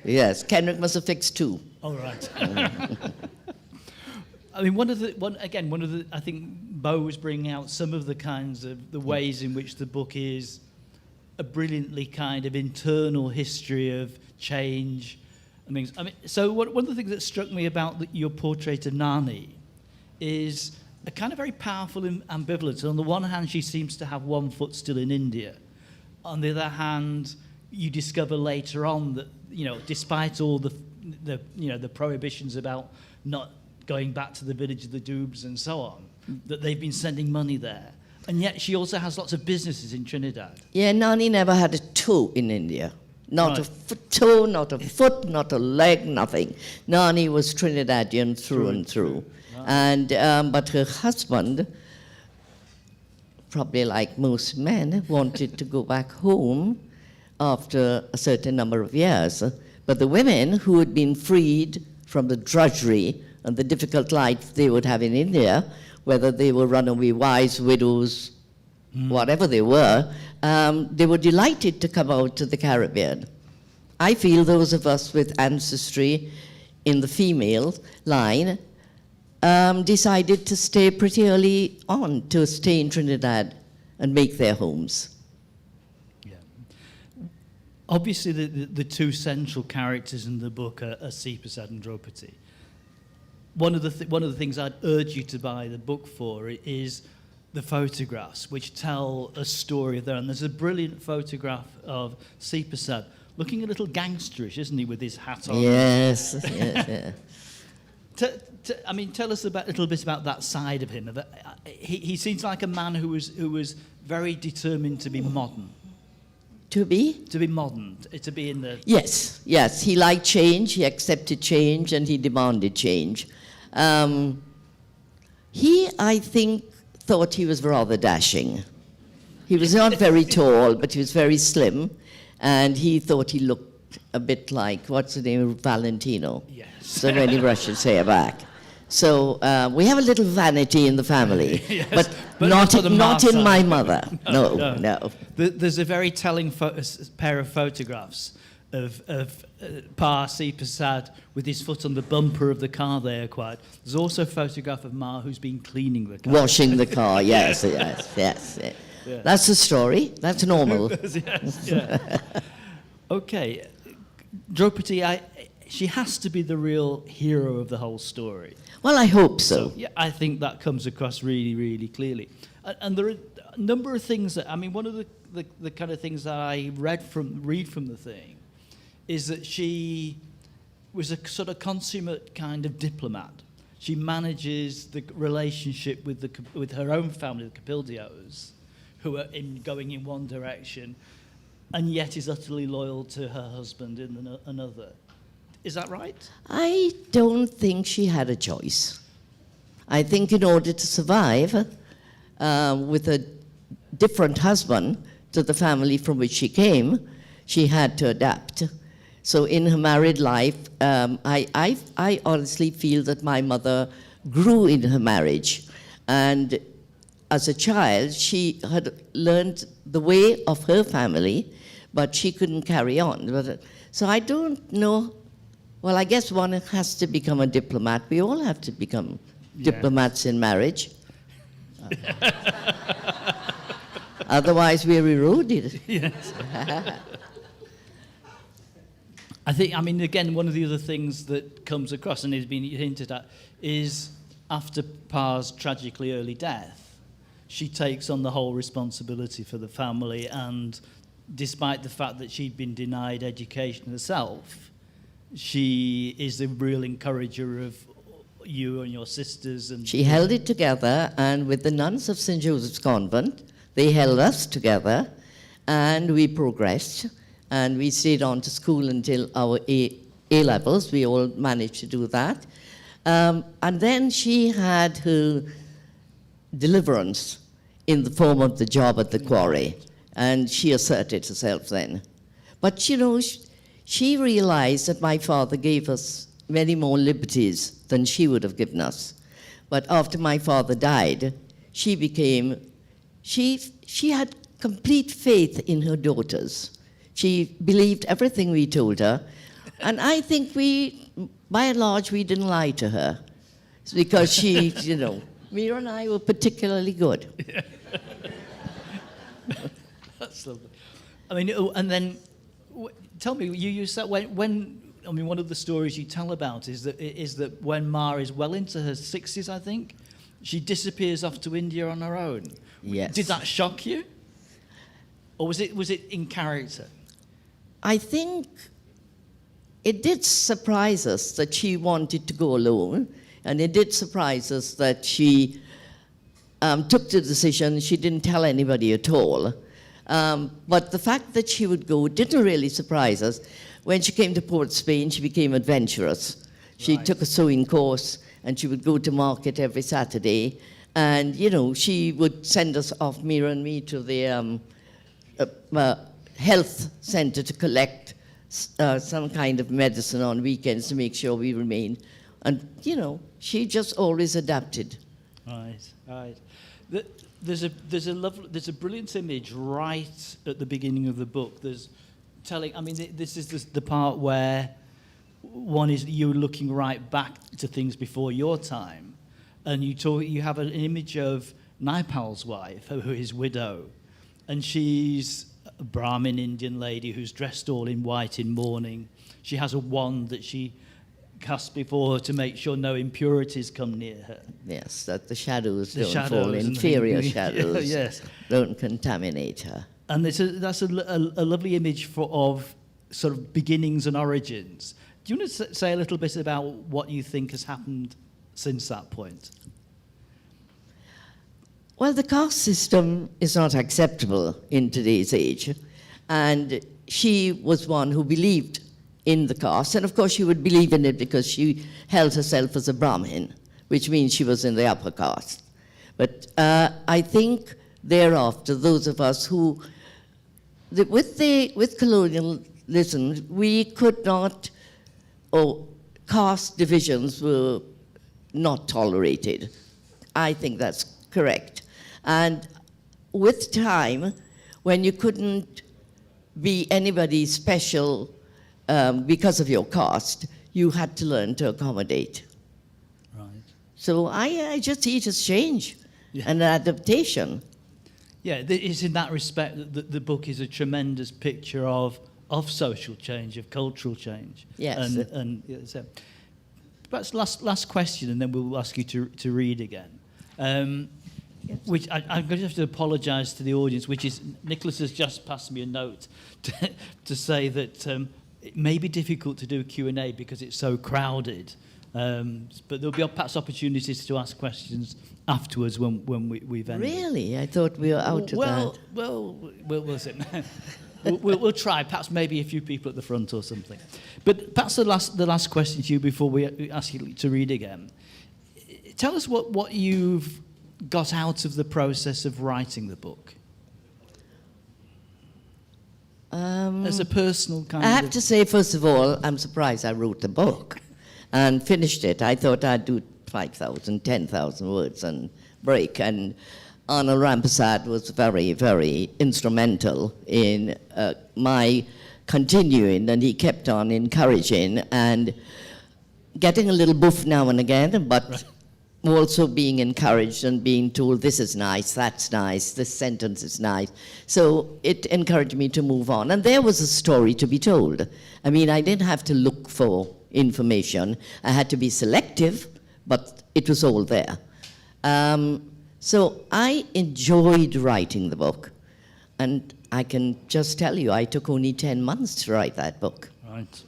Yes, Kenrick must have fixed 2. All right. I mean, one of the, I think Bhoe was bringing out some of the kinds of the ways in which the book is a brilliantly kind of internal history of change and things. I mean, so one of the things that struck me about your portrait of Nani is a kind of very powerful ambivalence. On the one hand, she seems to have one foot still in India. On the other hand, you discover later on that, despite all the prohibitions about not going back to the village of the Doobs and so on, that they've been sending money there. And yet she also has lots of businesses in Trinidad. Yeah, Nani never had a toe in India. Not Right. a toe, not a foot, not a leg, nothing. Nani was Trinidadian through and through. And but her husband, probably like most men, wanted to go back home after a certain number of years. But the women who had been freed from the drudgery and the difficult life they would have in India, whether they were runaway wives, widows, whatever they were delighted to come out to the Caribbean. I feel those of us with ancestry in the female line decided to stay pretty early on, to stay in Trinidad and make their homes. Yeah. Obviously, the two central characters in the book are Sipasad and Draupadi. One of the things I'd urge you to buy the book for is the photographs, which tell a story of their own. There's a brilliant photograph of Sipasad looking a little gangsterish, isn't he, with his hat on? Yes, yes, yeah. Tell us a little bit about that side of him. He seems like a man who was very determined to be modern. To be? To be modern, to be in the... Yes, yes. He liked change, he accepted change, and he demanded change. He, I think, thought he was rather dashing. He was not very tall, but he was very slim, and he thought he looked a bit like, what's the name, Valentino. Yes. So when he brushed his hair back. So we have a little vanity in the family, Yes, but not not in side. my mother. No. There's a very telling pair of photographs of Pa Sipasad with his foot on the bumper of the car they acquired. There's also a photograph of Ma who's been cleaning the car. Washing the car, yes. Yeah. That's the story. That's normal. Yes, yeah. Okay. Draupadi, she has to be the real hero of the whole story. Well, I hope so. Yeah, I think that comes across really, really clearly. And there are a number of things that, one of the kind of things that I read from the thing is that she was a sort of consummate kind of diplomat. She manages the relationship with her own family, the Capildios, who are going in one direction, and yet is utterly loyal to her husband in another. Is that right? I don't think she had a choice. I think in order to survive with a different husband to the family from which she came, she had to adapt. So in her married life, I honestly feel that my mother grew in her marriage. And as a child, she had learned the way of her family, but she couldn't carry on. So I don't know. Well, I guess one has to become a diplomat. We all have to become diplomats in marriage. Otherwise, we're eroded. Yes. I think, again, one of the other things that comes across and has been hinted at is after Pa's tragically early death, she takes on the whole responsibility for the family, and despite the fact that she'd been denied education herself, she is the real encourager of you and your sisters. And she held it together, and with the nuns of St. Joseph's Convent, they held us together, and we progressed, and we stayed on to school until our A-levels. We all managed to do that. And then she had her deliverance in the form of the job at the quarry, and she asserted herself then. But, she realized that my father gave us many more liberties than she would have given us. But after my father died, she had complete faith in her daughters. She believed everything we told her. And I think by and large, we didn't lie to her. It's because she, Mira and I were particularly good. Yeah. That's lovely. And then, tell me, you said when one of the stories you tell about is that when Ma is well into her 60s, I think, she disappears off to India on her own. Yes. Did that shock you? Or was it in character? I think it did surprise us that she wanted to go alone, and it did surprise us that she took the decision. She didn't tell anybody at all. But the fact that she would go didn't really surprise us. When she came to Port Spain, she became adventurous. She took a sewing course, and she would go to market every Saturday. And, she would send us off, Mira and me, to the health center to collect some kind of medicine on weekends to make sure we remained. And, she just always adapted. Right. There's a brilliant image right at the beginning of the book. There's telling, I mean, this is the part where one is you looking right back to things before your time, and you have an image of Naipaul's wife, who is widow, and she's a Brahmin Indian lady who's dressed all in white in mourning. She has a wand that she casts before her to make sure no impurities come near her. Yes, that the shadows The don't shadows fall, and inferior the- shadows yes. don't contaminate her. And that's a lovely image of sort of beginnings and origins. Do you want to say a little bit about what you think has happened since that point? Well, the caste system is not acceptable in today's age, and she was one who believed in the caste, and of course she would believe in it because she held herself as a Brahmin, which means she was in the upper caste. But I think thereafter, those of us who, with colonialism, we could not, or caste divisions were not tolerated. I think that's correct. And with time, when you couldn't be anybody special because of your caste, you had to learn to accommodate. Right. So I just see it as change Yeah. and adaptation. Yeah, it's in that respect that the book is a tremendous picture of social change, of cultural change. Yes. And yeah, so perhaps last question, and then we'll ask you to read again. Which I'm going to have to apologise to the audience, which is Nicholas has just passed me a note to say that it may be difficult to do Q&A because it's so crowded. But there'll be perhaps opportunities to ask questions afterwards when we've ended. Really? I thought we were out of that. We'll see. We'll try. Perhaps maybe a few people at the front or something. But perhaps the last question to you before we ask you to read again. Tell us what you've got out of the process of writing the book. As a personal kind I of... have to say, first of all, I'm surprised I wrote the book and finished it. I thought I'd do 5,000, 10,000 words and break. And Arnold Rampassad was very, very instrumental in my continuing, and he kept on encouraging and getting a little boof now and again, but Right. also being encouraged and being told, this is nice, that's nice, this sentence is nice. So it encouraged me to move on. And there was a story to be told. I mean, I didn't have to look for information. I had to be selective, but it was all there. So I enjoyed writing the book. And I can just tell you, I took only 10 months to write that book. Right.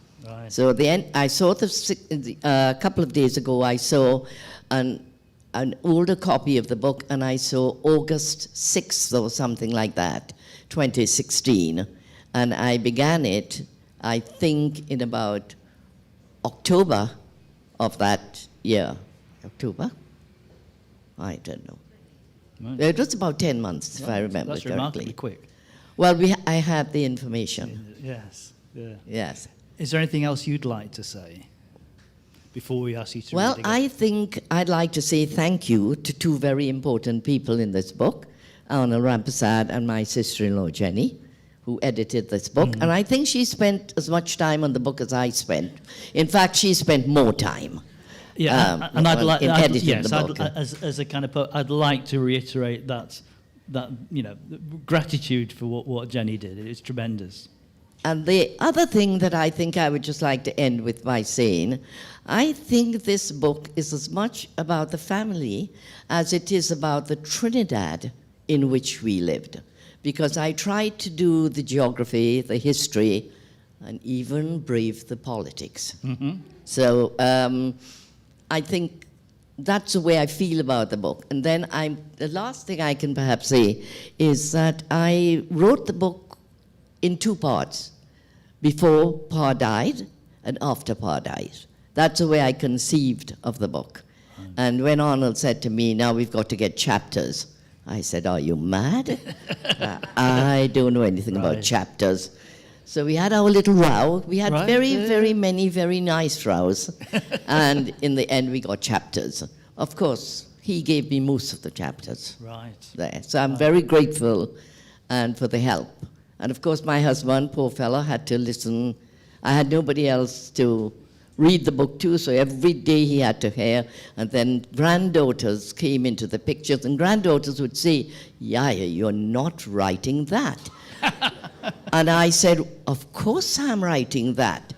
So at the end, I saw a couple of days ago, I saw an older copy of the book, and I saw August 6th or something like that, 2016. And I began it, I think, in about October of that year. October? I don't know. Right. It was about 10 months, if I remember That's correctly. remarkably quick. Well, I had the information. Yes. Yeah. Yes. Is there anything else you'd like to say before we ask you to Well, read again? I think I'd like to say thank you to two very important people in this book, Arnold Rampassad and my sister-in-law, Jenny, who edited this book. And I think she spent as much time on the book as I spent. In fact, she spent more time. Yeah, and I'd like in editing the book. as a kind of I'd like to reiterate that gratitude for what Jenny did. It's tremendous. And the other thing that I think I would just like to end with by saying, I think this book is as much about the family as it is about the Trinidad in which we lived. Because I tried to do the geography, the history, and even brave the politics. So I think that's the way I feel about the book. And then the last thing I can perhaps say is that I wrote the book in two parts, before Pa died and after Pa died. That's the way I conceived of the book. And when Arnold said to me, now we've got to get chapters, I said, are you mad? I don't know anything about chapters. So we had our little row. We had very many very nice rows. And in the end, we got chapters. Of course, he gave me most of the chapters. Right. There. So I'm very grateful and for the help. And of course, my husband, poor fellow, had to listen. I had nobody else to read the book to, so every day he had to hear. And then granddaughters came into the pictures, and granddaughters would say, Yaya, you're not writing that. And I said, of course I'm writing that.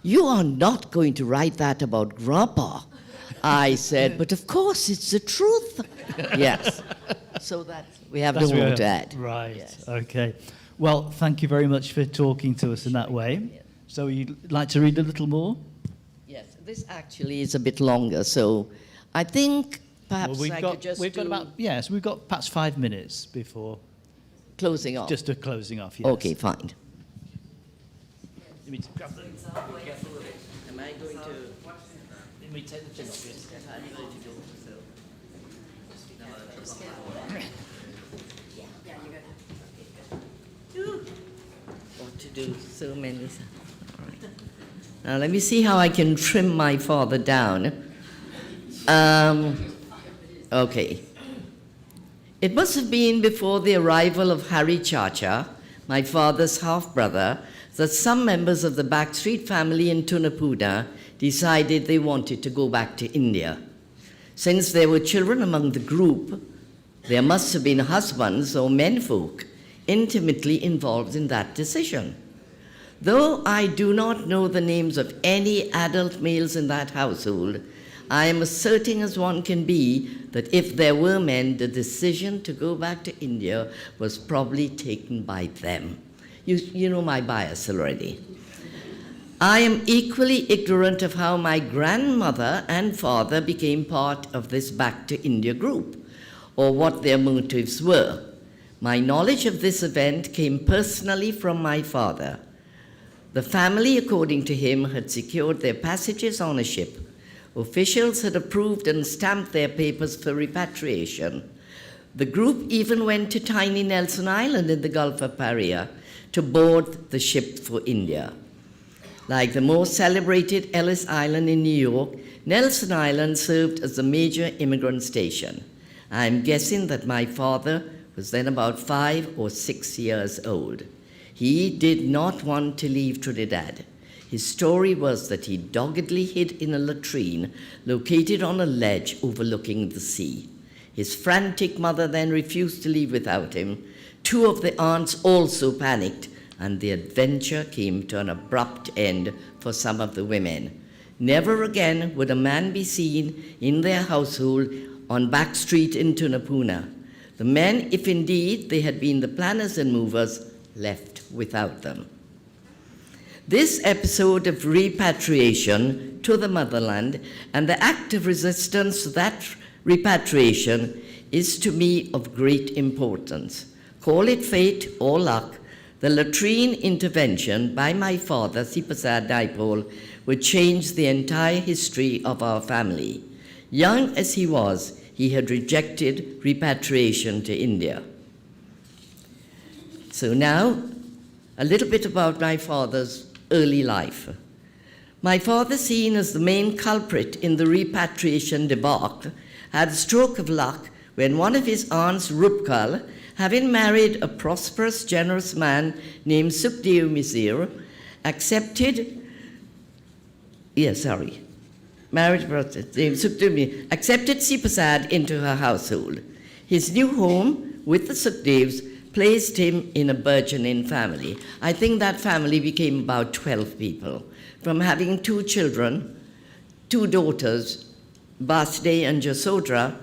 You are not going to write that about Grandpa. I said, but of course it's the truth. Yes. So we have no more to add. Right, Yes. okay. Well, thank you very much for talking to us in that way. Yes. So you'd like to read a little more? Yes, this actually is a bit longer, so I think perhaps Well, I could just we've got do about, yes, we've got perhaps 5 minutes before, closing off. just a closing off, yes. Okay, fine. Let me grab the, Am I going to... let me take the thing off, yes. What to do, so many... All right. Now let me see how I can trim my father down. Okay. It must have been before the arrival of Harry Chacha, my father's half-brother, that some members of the Backstreet family in Tunapuna decided they wanted to go back to India. Since there were children among the group, there must have been husbands or menfolk intimately involved in that decision. Though I do not know the names of any adult males in that household, I am as certain as one can be that if there were men, the decision to go back to India was probably taken by them. You know my bias already. I am equally ignorant of how my grandmother and father became part of this Back to India group, or what their motives were. My knowledge of this event came personally from my father. The family, according to him, had secured their passages on a ship. Officials had approved and stamped their papers for repatriation. The group even went to tiny Nelson Island in the Gulf of Paria to board the ship for India. Like the more celebrated Ellis Island in New York, Nelson Island served as a major immigrant station. I'm guessing that my father was then about 5 or 6 years old. He did not want to leave Trinidad. His story was that he doggedly hid in a latrine located on a ledge overlooking the sea. His frantic mother then refused to leave without him. 2 of the aunts also panicked, and the adventure came to an abrupt end for some of the women. Never again would a man be seen in their household on Back Street in Tunapuna. The men, if indeed they had been the planners and movers, left without them. This episode of repatriation to the motherland and the act of resistance to that repatriation is to me of great importance. Call it fate or luck, the Latrine Intervention by my father, Savi Naipaul, would change the entire history of our family. Young as he was, he had rejected repatriation to India. So now, a little bit about my father's early life. My father, seen as the main culprit in the repatriation debacle, had a stroke of luck when one of his aunts, Rupkal, having married a prosperous, generous man named Sukhdev Misir, accepted Sipasad into her household. His new home with the Sukhdevs placed him in a burgeoning family. I think that family became about 12 people. From having 2 children, 2 daughters, Basde and Jasodra,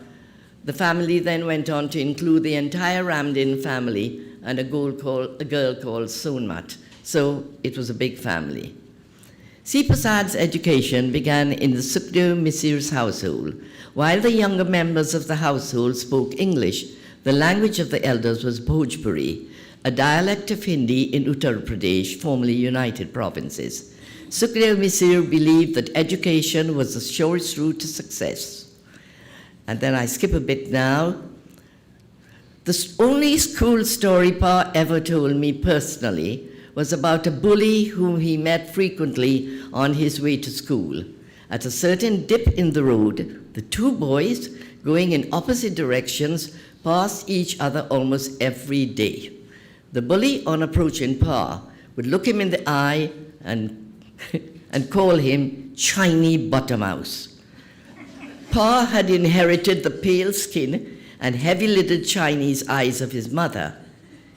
the family then went on to include the entire Ramdin family and a girl called Sonmat. So it was a big family. Sipasad's education began in the Sukhdev Misir's household. While the younger members of the household spoke English, the language of the elders was Bhojpuri, a dialect of Hindi in Uttar Pradesh, formerly United Provinces. Sukhdev Misir believed that education was the surest route to success. And then I skip a bit now. The only school story Pa ever told me personally was about a bully whom he met frequently on his way to school. At a certain dip in the road, the 2 boys, going in opposite directions, passed each other almost every day. The bully, on approaching Pa, would look him in the eye and, and call him Chinese Buttermouse. Pa had inherited the pale skin and heavy-lidded Chinese eyes of his mother.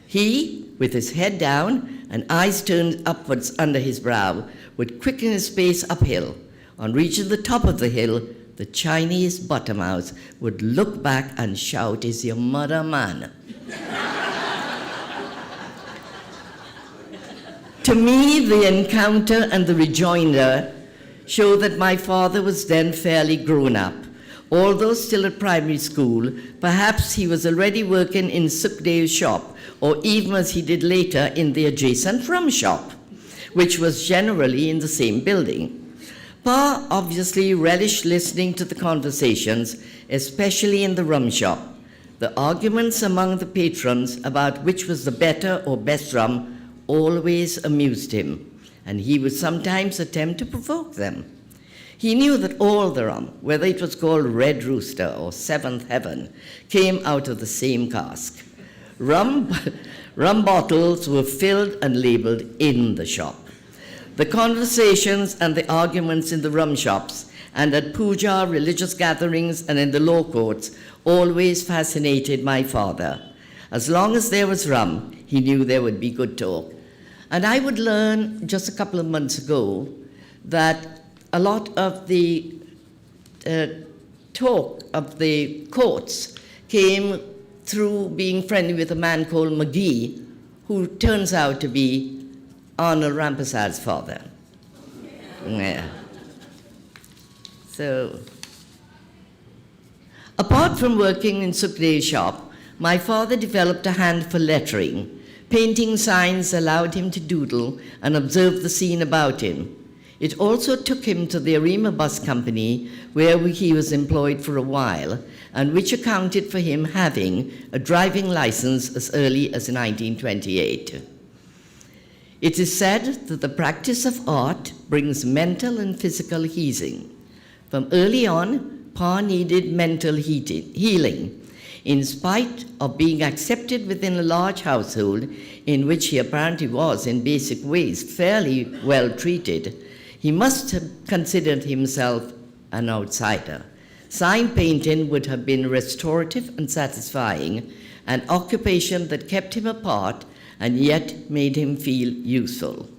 He, with his head down and eyes turned upwards under his brow, would quicken his pace uphill. On reaching the top of the hill, the Chinese Buttermouse would look back and shout, "Is your mother man?" To me, the encounter and the rejoinder show that my father was then fairly grown up. Although still at primary school, perhaps he was already working in Sukhdeo's shop, or even as he did later in the adjacent rum shop, which was generally in the same building. Pa obviously relished listening to the conversations, especially in the rum shop. The arguments among the patrons about which was the better or best rum always amused him, and he would sometimes attempt to provoke them. He knew that all the rum, whether it was called Red Rooster or Seventh Heaven, came out of the same cask. Rum bottles were filled and labeled in the shop. The conversations and the arguments in the rum shops and at puja, religious gatherings, and in the law courts always fascinated my father. As long as there was rum, he knew there would be good talk. And I would learn just a couple of months ago that a lot of the talk of the courts came through being friendly with a man called McGee, who turns out to be Arnold Rampassad's father. Yeah. So, apart from working in Sukhdeo's shop, my father developed a hand for lettering. Painting signs allowed him to doodle and observe the scene about him. It also took him to the Arima Bus Company, where he was employed for a while, and which accounted for him having a driving license as early as 1928. It is said that the practice of art brings mental and physical healing. From early on, Pa needed mental healing. In spite of being accepted within a large household, in which he apparently was in basic ways fairly well treated, he must have considered himself an outsider. Sign painting would have been restorative and satisfying, an occupation that kept him apart and yet made him feel useful.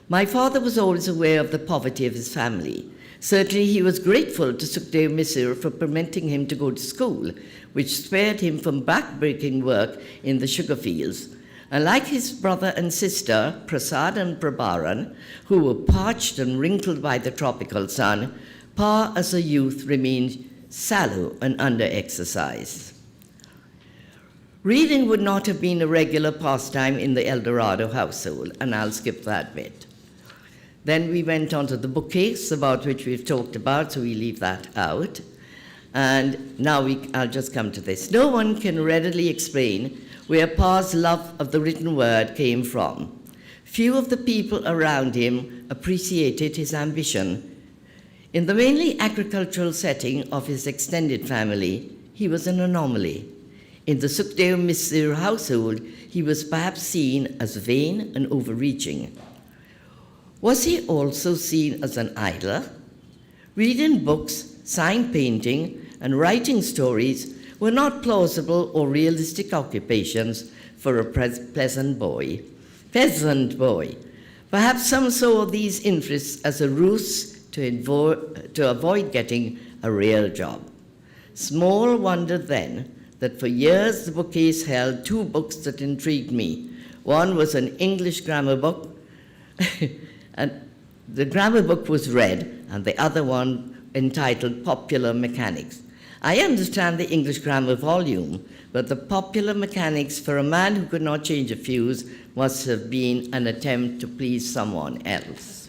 My father was always aware of the poverty of his family. Certainly he was grateful to Sukhdeo Misir for permitting him to go to school, which spared him from back-breaking work in the sugar fields. And like his brother and sister, Prasad and Prabharan, who were parched and wrinkled by the tropical sun, Pa as a youth remained sallow and under-exercised. Reading would not have been a regular pastime in the El Dorado household, and I'll skip that bit. Then we went on to the bookcase, about which we've talked about, so we leave that out. And now I'll just come to this. No one can readily explain where Pa's love of the written word came from. Few of the people around him appreciated his ambition. In the mainly agricultural setting of his extended family, he was an anomaly. In the Sukhdeo Misir household, he was perhaps seen as vain and overreaching. Was he also seen as an idler? Reading books, sign painting, and writing stories were not plausible or realistic occupations for a peasant boy. Perhaps some saw these interests as a ruse to avoid getting a real job. Small wonder then that for years the bookcase held two books that intrigued me. One was an English grammar book, and the grammar book was read, and the other one entitled Popular Mechanics. I understand the English grammar volume, but the Popular Mechanics for a man who could not change a fuse must have been an attempt to please someone else.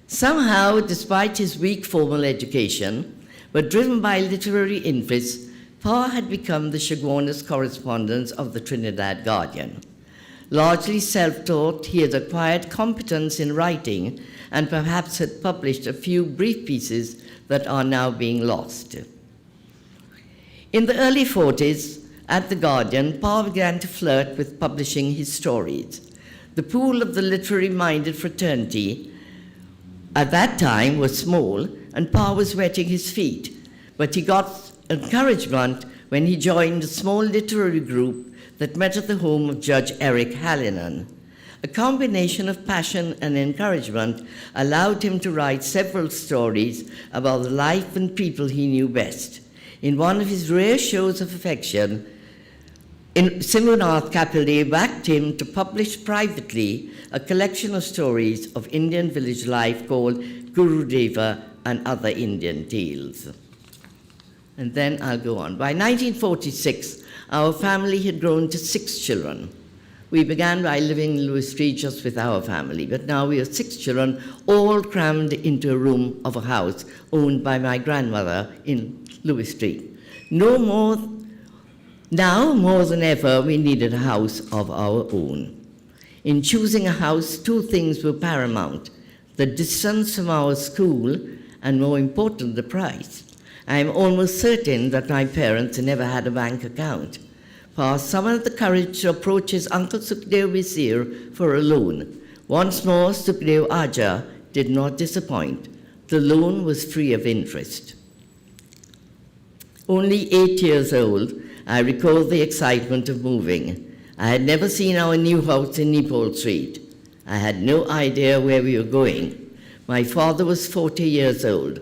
Somehow, despite his weak formal education, but driven by literary interests, Pa had become the Chaguanas correspondent of the Trinidad Guardian. Largely self-taught, he had acquired competence in writing and perhaps had published a few brief pieces that are now being lost. In the early 40s, at The Guardian, Pa began to flirt with publishing his stories. The pool of the literary-minded fraternity at that time was small, and Pa was wetting his feet, but he got encouragement when he joined a small literary group that met at the home of Judge Eric Hallinan. A combination of passion and encouragement allowed him to write several stories about the life and people he knew best. In one of his rare shows of affection, Simranath Kapilde backed him to publish privately a collection of stories of Indian village life called Gurudeva and Other Indian Tales. And then I'll go on. By 1946, our family had grown to 6 children. We began by living in Lewis Street just with our family, but now we are 6 children, all crammed into a room of a house owned by my grandmother in Lewis Street. Now, more than ever, we needed a house of our own. In choosing a house, 2 things were paramount: the distance from our school, and more important, the price. I am almost certain that my parents never had a bank account. Pa summoned the courage to approach his uncle Sukhdev Visir for a loan. Once more, Sukhdev Aja did not disappoint. The loan was free of interest. Only 8 years old, I recall the excitement of moving. I had never seen our new house in Nepaul Street. I had no idea where we were going. My father was 40 years old.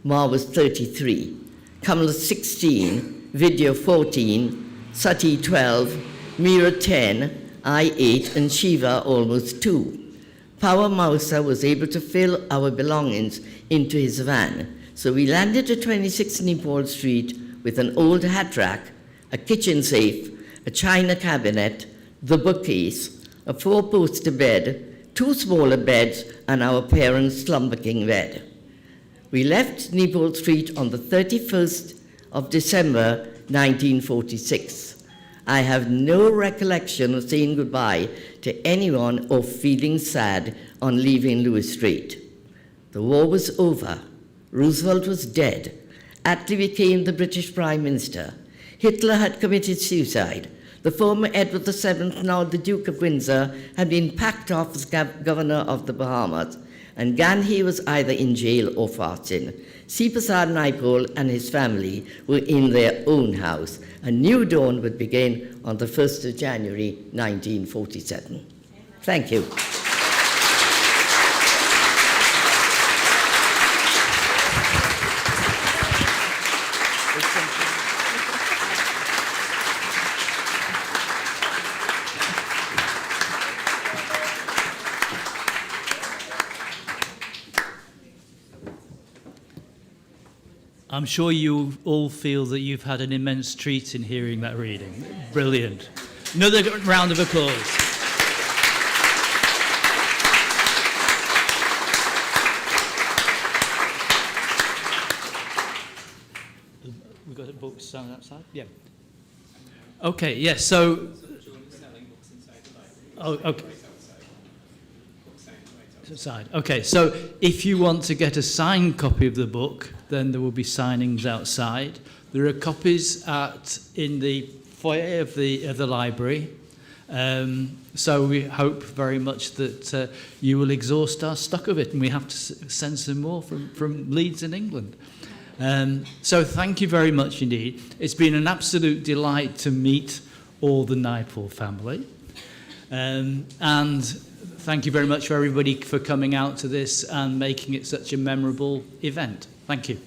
Ma was 33. Kamala 16, Vidya 14, Sati 12, Meera 10, I 8, and Shiva almost 2. Power Mausa was able to fill our belongings into his van, so we landed at 26 Nepaul Street with an old hat rack, a kitchen safe, a china cabinet, the bookcase, a 4-poster bed, 2 smaller beds, and our parents' slumber king bed. We left Nepaul Street on the 31st of December, 1946. I have no recollection of saying goodbye to anyone or feeling sad on leaving Lewis Street. The war was over. Roosevelt was dead. Attlee became the British Prime Minister. Hitler had committed suicide. The former Edward VII, now the Duke of Windsor, had been packed off as governor of the Bahamas, and Gandhi was either in jail or fasting. C. Prasad Naipaul and his family were in their own house. A new dawn would begin on the 1st of January, 1947. Thank you. I'm sure you all feel that you've had an immense treat in hearing that reading. Brilliant. Another round of applause. We've got a book standing outside? Yeah. Okay, yes, so... Oh, okay. Outside. Okay, so if you want to get a signed copy of the book, then there will be signings outside. There are copies in the foyer of the library. So we hope very much that you will exhaust our stock of it, and we have to send some more from Leeds in England. So thank you very much indeed. It's been an absolute delight to meet all the Naipaul family. And thank you very much for everybody for coming out to this and making it such a memorable event. Thank you.